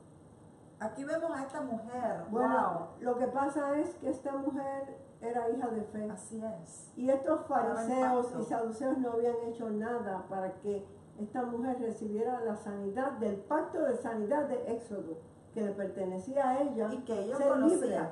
Aquí vemos a esta mujer. Bueno, lo que pasa es que esta mujer era hija de fe. Así es. Y estos fariseos pacto. y saduceos no habían hecho nada para que esta mujer recibiera la sanidad del pacto de sanidad de Éxodo, que le pertenecía a ella, Y que ellos ser libre. conocían.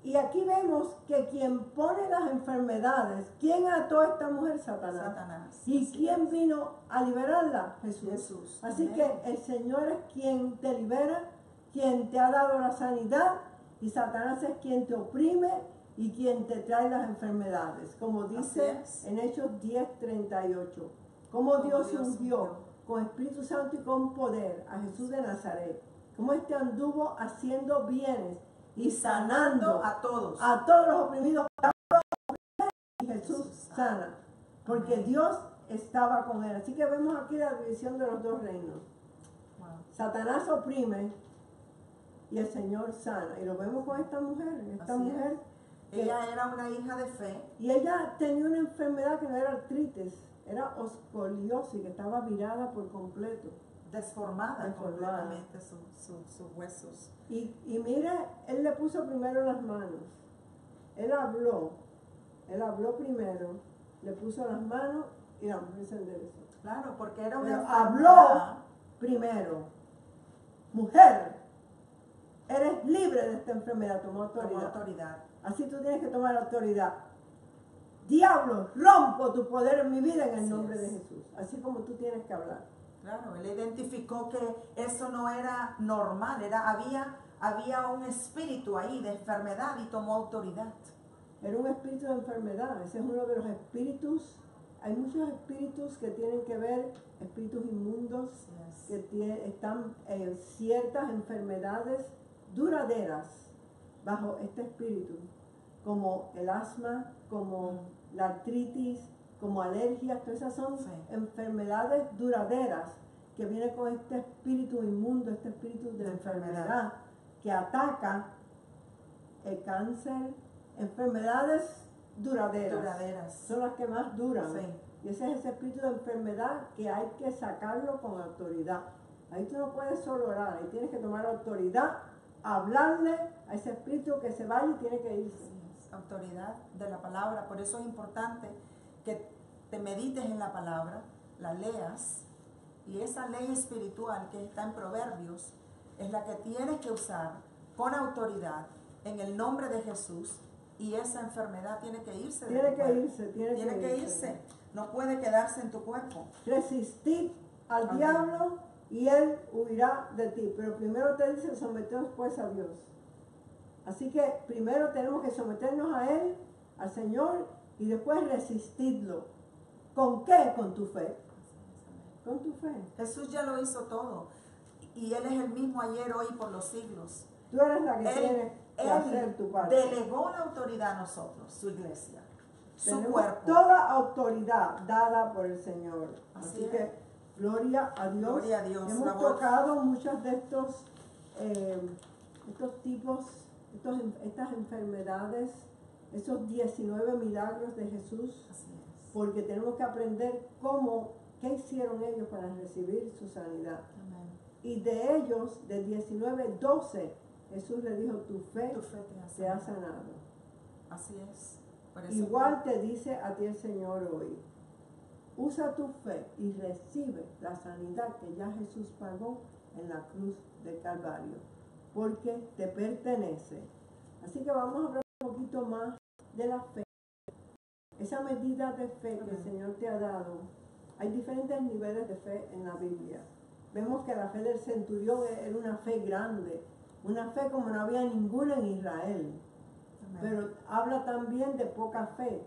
Y aquí vemos que quien pone las enfermedades, ¿quién ató a esta mujer? Satanás. Satanás. ¿Y Así quién es. vino a liberarla? Jesús. Jesús. Así Amén. que el Señor es quien te libera, quien te ha dado la sanidad, y Satanás es quien te oprime y quien te trae las enfermedades. Como dice Así es. en Hechos 10:38. Como Dios ungió con Espíritu Santo y con poder a Jesús de Nazaret. Como este anduvo haciendo bienes y sanando a todos. a todos los oprimidos, y Jesús sana, porque Dios estaba con él. Así que vemos aquí la división de los dos reinos. Wow. Satanás oprime y el Señor sana. Y lo vemos con esta mujer. Esta Así mujer, Ella era una hija de fe. y ella tenía una enfermedad que no era artritis, era escoliosis, que estaba virada por completo. Deformada Deformada. completamente sus huesos. Y mire, él le puso primero las manos. Él habló primero, le puso las manos y la mujer se enderezó. Claro, porque era Pero una habló enfermedad. primero. Mujer, eres libre de esta enfermedad, tomó Como autoridad. autoridad. Así tú tienes que tomar autoridad. Diablo, rompo tu poder en mi vida en el Así nombre es. de Jesús. Así como tú tienes que hablar. Claro, él identificó que eso no era normal, había un espíritu ahí de enfermedad y tomó autoridad. Era un espíritu de enfermedad. Ese es uno de los espíritus. Hay muchos espíritus que tienen que ver, espíritus inmundos, Así es. que están ciertas enfermedades duraderas bajo este espíritu, como el asma, como la artritis, como alergias. Todas esas son Sí. enfermedades duraderas que vienen con este espíritu inmundo, este espíritu de De enfermedad enfermedad. que ataca el cáncer, enfermedades duraderas. Son las que más duran. Sí. Y ese es ese espíritu de enfermedad que hay que sacarlo con autoridad. Ahí tú no puedes solo orar, ahí tienes que tomar autoridad, hablarle a ese espíritu que se vaya y tiene que irse. Así es, autoridad de la palabra. Por eso es importante que te medites en la palabra, la leas, y esa ley espiritual que está en Proverbios es la que tienes que usar con autoridad en el nombre de Jesús, y esa enfermedad tiene que irse. de Tiene tu que cuerpo. irse, Tiene que irse. No puede quedarse en tu cuerpo. Resistid al Amén. diablo y él huirá de ti. Pero primero te dice someteos pues a Dios. Así que primero tenemos que someternos a él, al Señor, y después resistidlo. ¿Con qué? Con tu fe. Con tu fe. Jesús ya lo hizo todo, y Él es el mismo ayer, hoy y por los siglos. Tú eres la que tienes que hacer tu parte. Delegó la autoridad a nosotros, su iglesia, su Tenemos cuerpo. toda autoridad dada por el Señor. Así Así es. que gloria a Dios. Gloria a Dios. La Hemos voz. tocado muchos de estos tipos, estas enfermedades, esos 19 milagros de Jesús, Así es. porque tenemos que aprender qué hicieron ellos para recibir su sanidad. Amén. Y de ellos, de 19, 12, Jesús le dijo, tu fe Tu fe te ha sanado. Así es. Por eso Igual te dice a ti el Señor hoy, usa tu fe y recibe la sanidad que ya Jesús pagó en la cruz del Calvario, porque te pertenece. Así que vamos a hablar un poquito más de la fe. Esa medida de fe que el Señor te ha dado, hay diferentes niveles de fe en la Biblia. Vemos que la fe del centurión era una fe grande, una fe como no había ninguna en Israel. Amén. Pero habla también de poca fe.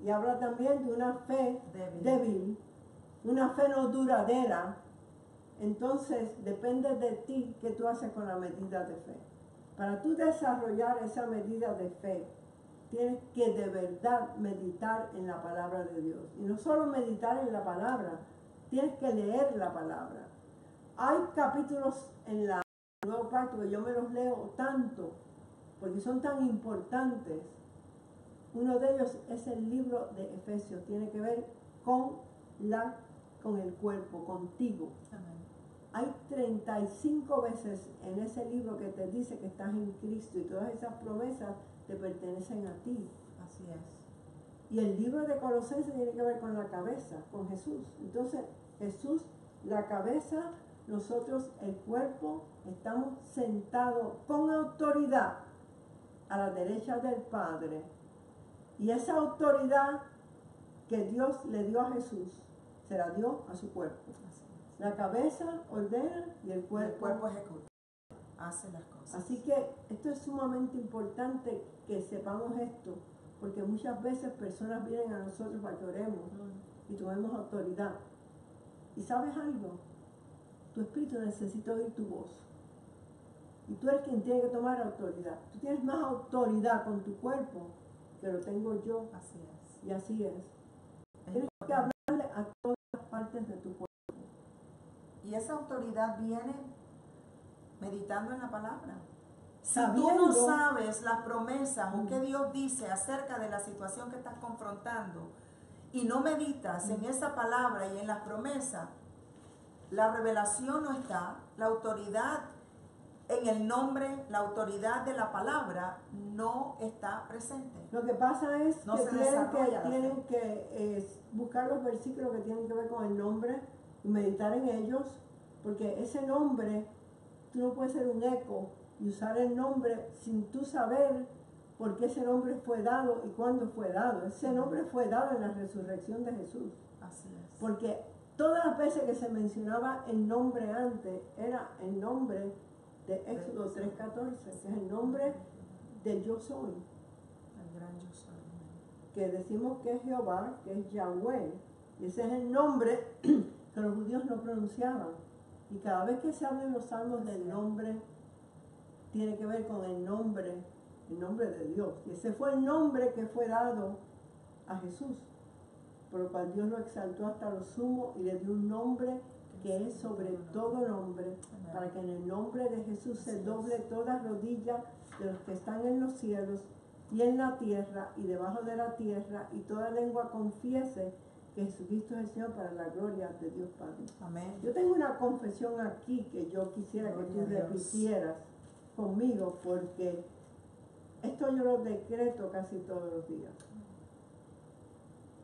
Y habla también de una fe débil, una fe no duradera. Entonces depende de ti qué tú haces con la medida de fe. Para tú desarrollar esa medida de fe, tienes que de verdad meditar en la palabra de Dios. Y no solo meditar en la palabra, tienes que leer la palabra. Hay capítulos en el Nuevo Pacto que yo me los leo tanto, porque son tan importantes. Uno de ellos es el libro de Efesios, tiene que ver con el cuerpo, contigo. Amén. Hay 35 veces en ese libro que te dice que estás en Cristo y todas esas promesas te pertenecen a ti. Así es. Y el libro de Colosenses tiene que ver con la cabeza, con Jesús. Entonces, Jesús, la cabeza, nosotros, el cuerpo, estamos sentados con autoridad a la derecha del Padre. Y esa autoridad que Dios le dio a Jesús, se la dio a su cuerpo. Así es. La cabeza ordena y el cuerpo ejecuta, hace las cosas. Así que esto es sumamente importante que sepamos esto, porque muchas veces personas vienen a nosotros para que oremos y tomemos autoridad. ¿Y sabes algo? Tu espíritu necesita oír tu voz. Y tú eres quien tiene que tomar autoridad. Tú tienes más autoridad con tu cuerpo que lo tengo yo. Así es. Y así es. Tienes que hablarle a todas las partes de tu cuerpo. Y esa autoridad viene meditando en la palabra. Si tú Sabiendo, no sabes las promesas o qué Dios dice acerca de la situación que estás confrontando y no meditas en esa palabra y en las promesas, la revelación no está, la autoridad en el nombre, la autoridad de la palabra no está presente. Lo que pasa es No que se tienen desarrolla la que buscar los versículos que tienen que ver con el nombre y meditar en ellos, porque ese nombre, tú no puedes ser un eco y usar el nombre sin tú saber por qué ese nombre fue dado y cuándo fue dado. Ese nombre fue dado en la resurrección de Jesús. Así es. Porque todas las veces que se mencionaba el nombre antes, era el nombre de Éxodo 3:14, que es el nombre de yo soy. El gran yo soy. Que decimos que es Jehová, que es Yahweh. Y ese es el nombre que los judíos no pronunciaban. Y cada vez que se habla en los salmos del nombre, tiene que ver con el nombre de Dios. Y ese fue el nombre que fue dado a Jesús, por lo cual Dios lo exaltó hasta lo sumo y le dio un nombre que es sobre todo nombre, para que en el nombre de Jesús se doble toda rodilla de los que están en los cielos y en la tierra y debajo de la tierra, y toda lengua confiese que Jesucristo es el Señor, para la gloria de Dios Padre. Amén. Yo tengo una confesión aquí que yo quisiera que tú Gloria a Dios. repitieras conmigo, porque esto yo lo decreto casi todos los días.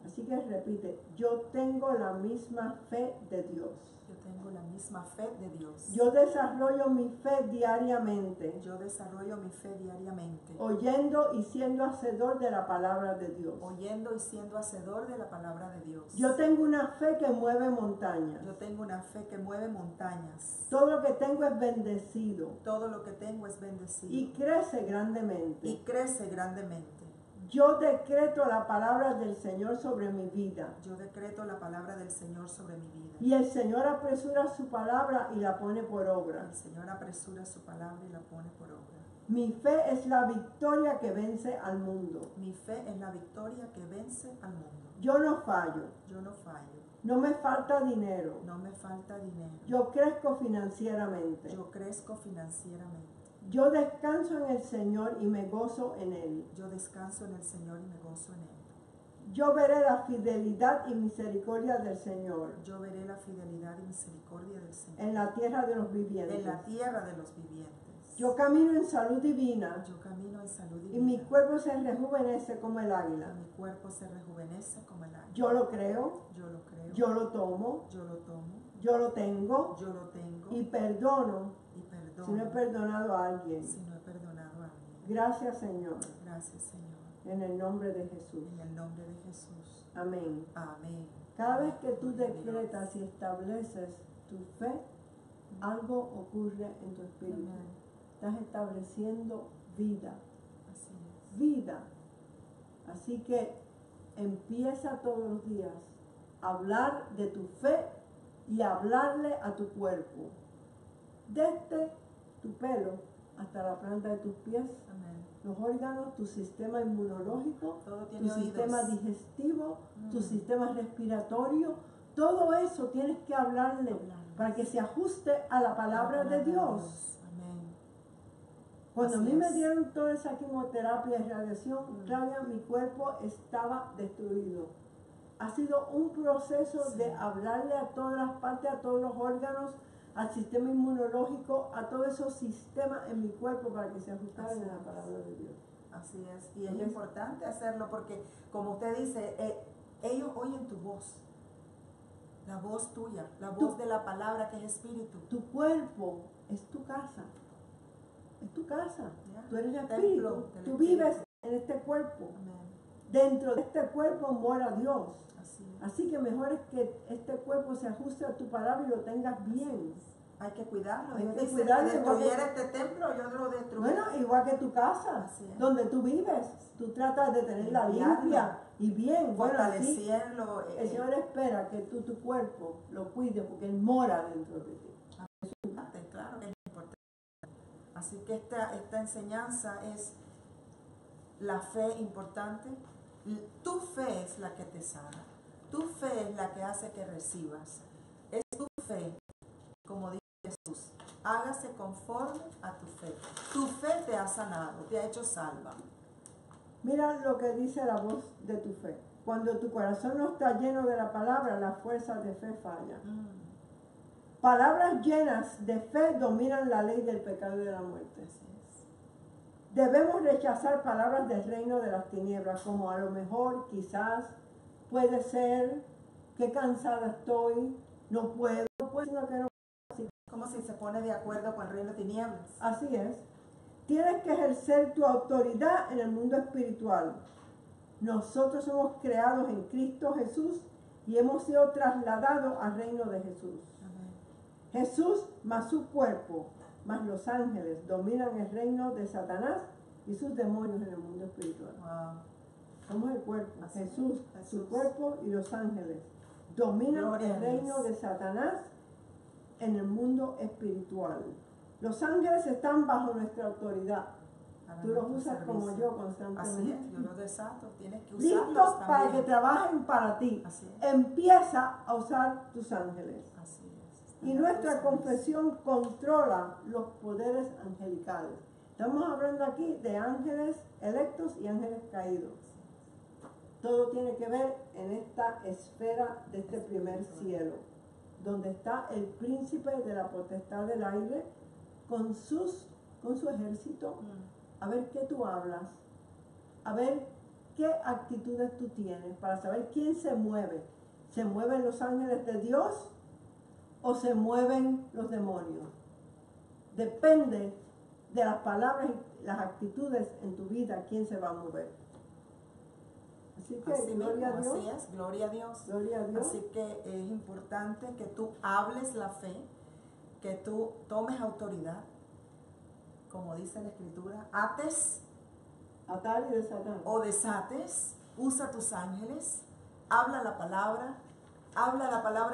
Así que repite: yo tengo la misma fe de Dios. Yo tengo la misma fe de Dios. Yo desarrollo mi fe diariamente, Yo desarrollo mi fe diariamente, oyendo y siendo hacedor de la palabra de Dios. oyendo y siendo hacedor de la palabra de Dios. Yo tengo una fe que mueve montañas. Yo tengo una fe que mueve montañas. Todo lo que tengo es bendecido Todo lo que tengo es bendecido y crece grandemente. y crece grandemente. Yo decreto la palabra del Señor sobre mi vida. Yo decreto la palabra del Señor sobre mi vida. Y el Señor apresura su palabra y la pone por obra. El Señor apresura su palabra y la pone por obra. Mi fe es la victoria que vence al mundo. Mi fe es la victoria que vence al mundo. Yo no fallo. Yo no fallo. No me falta dinero. No me falta dinero. Yo crezco financieramente. Yo crezco financieramente. Yo descanso en el Señor y me gozo en Él. Yo descanso en el Señor y me gozo en Él. Yo veré la fidelidad y misericordia del Señor Yo veré la fidelidad y misericordia del Señor en la tierra de los vivientes. en la tierra de los vivientes. Yo camino en salud divina Yo camino en salud y mi divina. cuerpo se rejuvenece como el águila. Mi cuerpo se rejuvenece como el águila. Yo lo creo, Yo lo creo. yo lo tomo, Yo lo tomo. yo lo tengo Yo lo tengo. y perdono Y perdono si no he perdonado a alguien. si no he perdonado a alguien. Gracias, Señor. Gracias, Señor. En el nombre de Jesús. En el nombre de Jesús. Amén. Amén. Cada vez que tú decretas y estableces tu fe, algo ocurre en tu espíritu. Amén. Estás estableciendo vida. Así es. Vida. Así que empieza todos los días a hablar de tu fe y a hablarle a tu cuerpo. Desde tu pelo hasta la planta de tus pies, Amén. los órganos, tu sistema inmunológico, Todo tu tiene sistema oídos. digestivo, tu Mm. sistema respiratorio, todo eso tienes que hablarle para que se ajuste a la palabra de Dios. Amén. Cuando a Así mí me es. dieron toda esa quimioterapia y radiación, Mm. Claudia, mi cuerpo estaba destruido. Ha sido un proceso Sí. de hablarle a todas las partes, a todos los órganos, al sistema inmunológico, a todos esos sistemas en mi cuerpo para que se ajustaran Así a la es. palabra de Dios. Así es. Y es Entonces- importante hacerlo porque, como usted dice, ellos oyen tu voz. La voz tuya, la voz de la palabra que es espíritu. Tu cuerpo es tu casa. Es tu casa. Ya. Tú eres el Templo espíritu. del Tú Espíritu. vives en este cuerpo. Amén. Dentro de este cuerpo mora Dios. Así es. Así que mejor es que este cuerpo se ajuste a tu palabra y lo tengas bien. Hay que cuidarlo. Hay Dios que dice, cuidarlo, si igual que- destruyera este templo, yo lo destruiré. Bueno, igual que tu casa, Así es. donde tú vives, tú tratas de tenerla Limpiarlo. limpia y bien. Bueno, así Fortalecerlo. el Señor espera que tú tu cuerpo lo cuides porque Él mora dentro de ti. Claro que es importante. Así que esta enseñanza es la fe importante. Tu fe es la que te sana. Tu fe es la que hace que recibas. Es tu fe, como dice Jesús, hágase conforme a tu fe. Tu fe te ha sanado, te ha hecho salva. Mira lo que dice la voz de tu fe. Cuando tu corazón no está lleno de la palabra, las fuerzas de fe fallan. Palabras llenas de fe dominan la ley del pecado y de la muerte. Así es. Debemos rechazar palabras del reino de las tinieblas, como a lo mejor, quizás, puede ser, qué cansada estoy, no puedo, sino que no. Como si se pone de acuerdo con el reino de tinieblas. Así es. Tienes que ejercer tu autoridad en el mundo espiritual. Nosotros somos creados en Cristo Jesús y hemos sido trasladados al reino de Jesús. Amén. Jesús más su cuerpo, más los ángeles, dominan el reino de Satanás y sus demonios en el mundo espiritual. Wow. Somos el cuerpo. Así es. Jesús, su Jesús. cuerpo y los ángeles dominan Gloria a el reino Dios. de Satanás en el mundo espiritual. Los ángeles están bajo nuestra autoridad. Para Tú los nuestro usas como servicio. yo constantemente. Así es, yo los desato, tienes que usarlos Listos para que también. trabajen para ti. Así es. Empieza a usar tus ángeles. Así es. Y nuestra confesión controla los poderes angelicales. Estamos hablando aquí de ángeles electos y ángeles caídos. Todo tiene que ver en esta esfera de este primer cielo, donde está el príncipe de la potestad del aire con su ejército. A ver qué tú hablas, a ver qué actitudes tú tienes, para saber quién se mueve. ¿Se mueven los ángeles de Dios o se mueven los demonios? Depende de las palabras y las actitudes en tu vida, quién se va a mover. Así que Así gloria mismo, a Dios. así es, gloria a Dios. Gloria a Dios. Así que es importante que tú hables la fe, que tú tomes autoridad, como dice la Escritura, ates Atar y desatar. o desates, usa tus ángeles, habla la palabra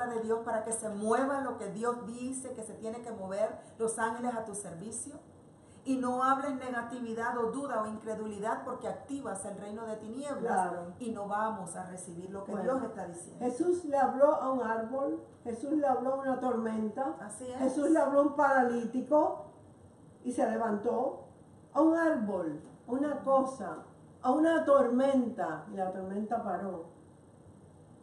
de Dios para que se mueva lo que Dios dice que se tiene que mover, los ángeles a tu servicio. Y no hables negatividad o duda o incredulidad porque activas el reino de tinieblas. Claro. Y no vamos a recibir lo que Bueno, Dios está diciendo. Jesús le habló a un árbol, Jesús le habló a una tormenta, Así es. Jesús le habló a un paralítico y se levantó, a un árbol, a una cosa, a una tormenta, y la tormenta paró.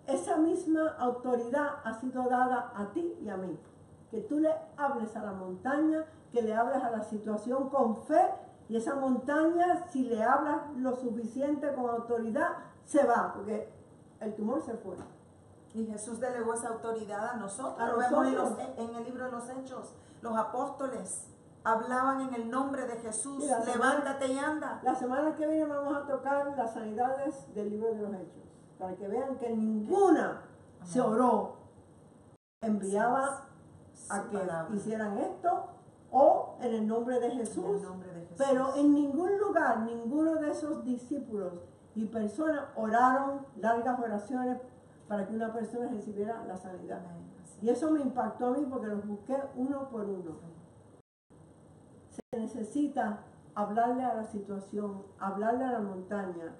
Esa misma autoridad ha sido dada a ti y a mí. Que tú le hables a la montaña, que le hables a la situación con fe, y esa montaña, si le hablas lo suficiente con autoridad, se va, porque el tumor se fue. Y Jesús delegó esa autoridad a nosotros. A Lo vemos nosotros. en el libro de los Hechos. Los apóstoles hablaban en el nombre de Jesús, Y la levántate y anda. La semana que viene vamos a tocar las sanidades del libro de los Hechos, para que vean que ninguna se oró, enviaba a Su que palabra. hicieran esto o en el nombre de En Jesús. el nombre de Jesús. Pero en ningún lugar, ninguno de esos discípulos y personas oraron largas oraciones para que una persona recibiera la sanidad. Amén. Así Y eso me impactó a mí porque los busqué uno por uno. Se necesita hablarle a la situación, hablarle a la montaña.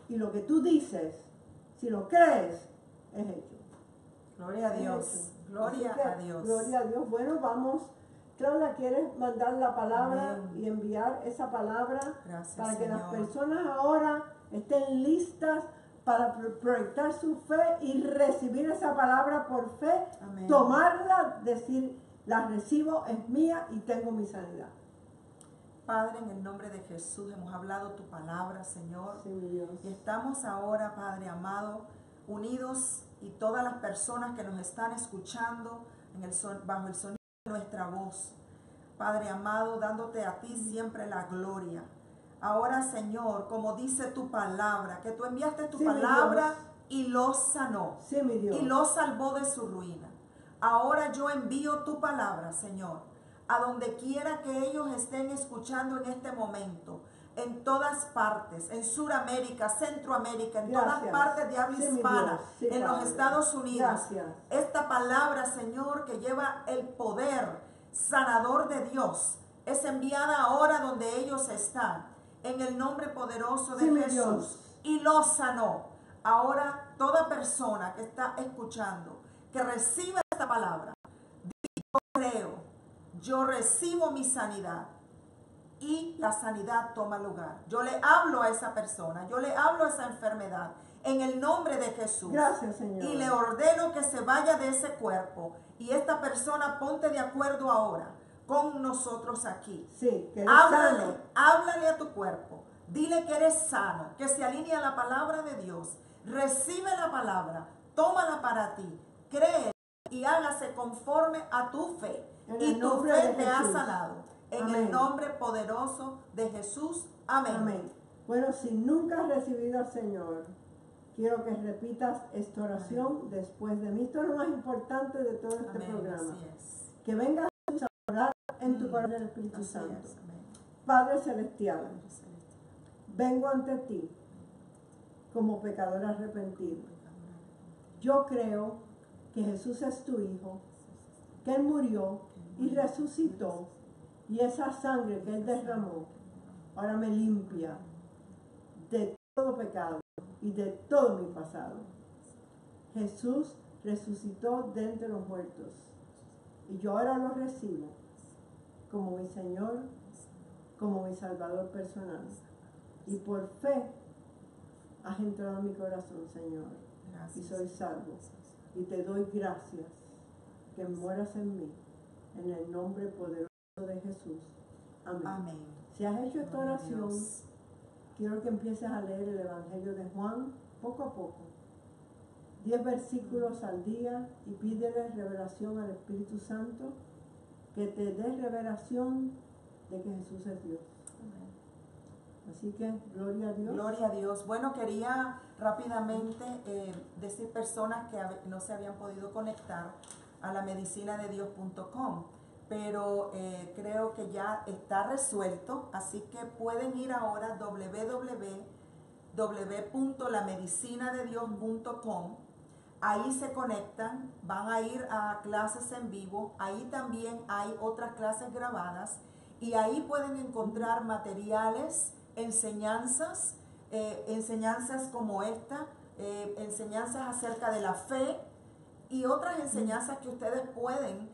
Y lo que tú dices, si lo crees, es hecho. Gloria a Es Dios. hecho. Gloria Así que, a Dios. Gloria a Dios. Bueno, vamos. Claudia, ¿quieres mandar la palabra Amén. y enviar esa palabra Gracias, para que las Señor. personas ahora estén listas para proyectar su fe y recibir esa palabra por fe, Amén. tomarla, decir, la recibo, es mía y tengo mi sanidad? Padre, en el nombre de Jesús hemos hablado tu palabra, Señor. Sí, mi Dios. Y estamos ahora, Padre amado, unidos y todas las personas que nos están escuchando bajo el sonido de nuestra voz. Padre amado, dándote a ti siempre la gloria. Ahora, Señor, como dice tu palabra, que tú enviaste tu Sí, mi palabra Dios. y los sanó. Sí, mi Dios. Y los salvó de su ruina. Ahora yo envío tu palabra, Señor, a donde quiera que ellos estén escuchando en este momento, en todas partes, en Sudamérica, Centroamérica, en todas Gracias. partes de habla Sí, mi hispana, Dios. Sí, en los Padre. Estados Unidos. Gracias. Esta palabra, Señor, que lleva el poder sanador de Dios, es enviada ahora donde ellos están, en el nombre poderoso de Sí, mi Jesús, Dios. y los sanó. Ahora, toda persona que está escuchando, que reciba esta palabra, yo creo, yo recibo mi sanidad y la sanidad toma lugar. Yo le hablo a esa persona, yo le hablo a esa enfermedad en el nombre de Jesús. Gracias, Señor. Y le ordeno que se vaya de ese cuerpo. Y esta persona, ponte de acuerdo ahora con nosotros aquí. Sí, que eres Háblale, sano. háblale a tu cuerpo. Dile que eres sano, que se alinea a la palabra de Dios. Recibe la palabra, tómala para ti, cree y hágase conforme a tu fe. En Y el tu nombre fe de te ha Jesús. sanado. En Amén. el nombre poderoso de Jesús. Amén. Amén. Bueno, si nunca has recibido al Señor, quiero que repitas esta oración después de mí. Esto es lo más importante de todo este Amén. programa. Así es. Que vengas a orar en tu corazón el Espíritu Así Santo. es. Amén. Padre Celestial, Padre celestial. vengo ante ti como pecador arrepentido. Yo creo que Jesús es tu Hijo, que Él murió y resucitó, y esa sangre que Él derramó ahora me limpia de todo pecado y de todo mi pasado. Jesús resucitó de entre los muertos y yo ahora lo recibo como mi Señor, como mi Salvador personal. Y por fe has entrado en mi corazón, Señor, y Gracias. soy salvo. Y te doy gracias que mueras en mí, en el nombre poderoso de Jesús. Amén. Amén. Si has hecho esta Gloria a oración, Dios. quiero que empieces a leer el Evangelio de Juan poco a poco. 10 versículos al día y pídele revelación al Espíritu Santo, que te dé revelación de que Jesús es Dios. Amén. Así que, gloria a Dios. Gloria a Dios. Bueno, quería rápidamente decir personas que no se habían podido conectar a la medicinadedios.com, pero creo que ya está resuelto, así que pueden ir ahora a www.lamedicinadedios.com. Ahí se conectan, van a ir a clases en vivo, ahí también hay otras clases grabadas y ahí pueden encontrar materiales, enseñanzas como esta, enseñanzas acerca de la fe y otras enseñanzas que ustedes pueden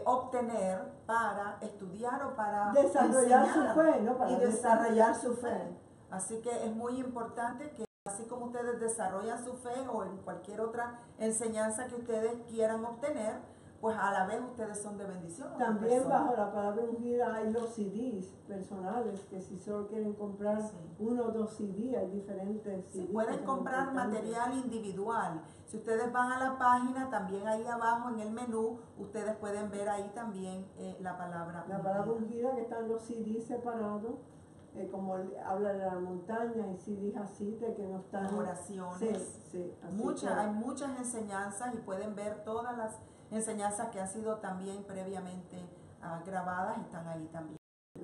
obtener para estudiar o para Desarrollar enseñar su fe, ¿no? Para y desarrollar su fe. Así que es muy importante que así como ustedes desarrollan su fe o en cualquier otra enseñanza que ustedes quieran obtener, pues a la vez ustedes son de bendición a otras También personas. bajo la palabra ungida hay los CDs personales, que si solo quieren comprar Sí. 1 o 2 CD, hay diferentes Sí, CDs. que pueden son comprar importantes. material individual. Si ustedes van a la página, también ahí abajo en el menú, ustedes pueden ver ahí también la palabra La palabra ungida. ungida, que están los CDs separados, como habla de la montaña, y CDs así, de que no están... Oraciones. Sí, así Hay muchas enseñanzas y pueden ver todas las enseñanzas que han sido también previamente grabadas, están ahí también.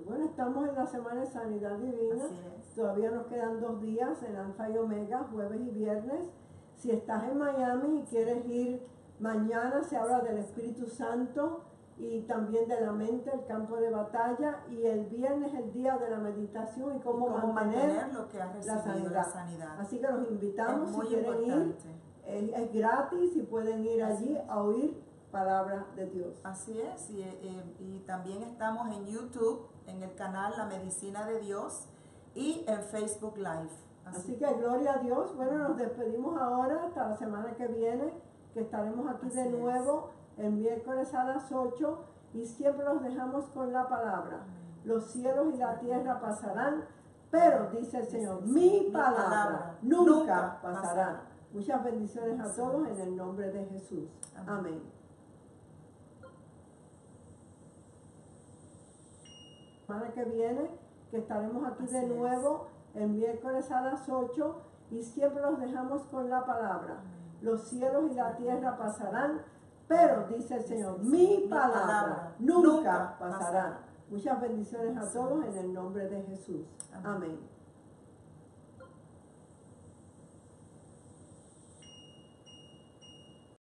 Bueno, estamos en la semana de Sanidad Divina. Así es. Todavía nos quedan 2 días en Alfa y Omega, jueves y viernes. Si estás en Miami y quieres ir, mañana se habla del Espíritu Santo y también de la mente, el campo de batalla. Y el viernes el día de la meditación y cómo mantener lo que ha recibido la sanidad. Así que los invitamos, Es muy si quieren importante. ir, es gratis y pueden ir Así allí es. a oír palabra de Dios. Así es, y también estamos en YouTube, en el canal La Medicina de Dios y en Facebook Live. Así que gloria a Dios. Bueno, nos despedimos ahora hasta la semana que viene, que estaremos aquí Así de es. nuevo el miércoles a las 8 y siempre los dejamos con la palabra. Los cielos y la tierra pasarán, pero dice el Señor, mi palabra nunca pasará. Muchas bendiciones a todos en el nombre de Jesús. Amén. Semana que viene, que estaremos aquí de nuevo el miércoles a las 8 y siempre los dejamos con la palabra. Los cielos y la tierra pasarán, pero dice el Señor, mi palabra nunca pasará. Muchas bendiciones a todos en el nombre de Jesús. Amén.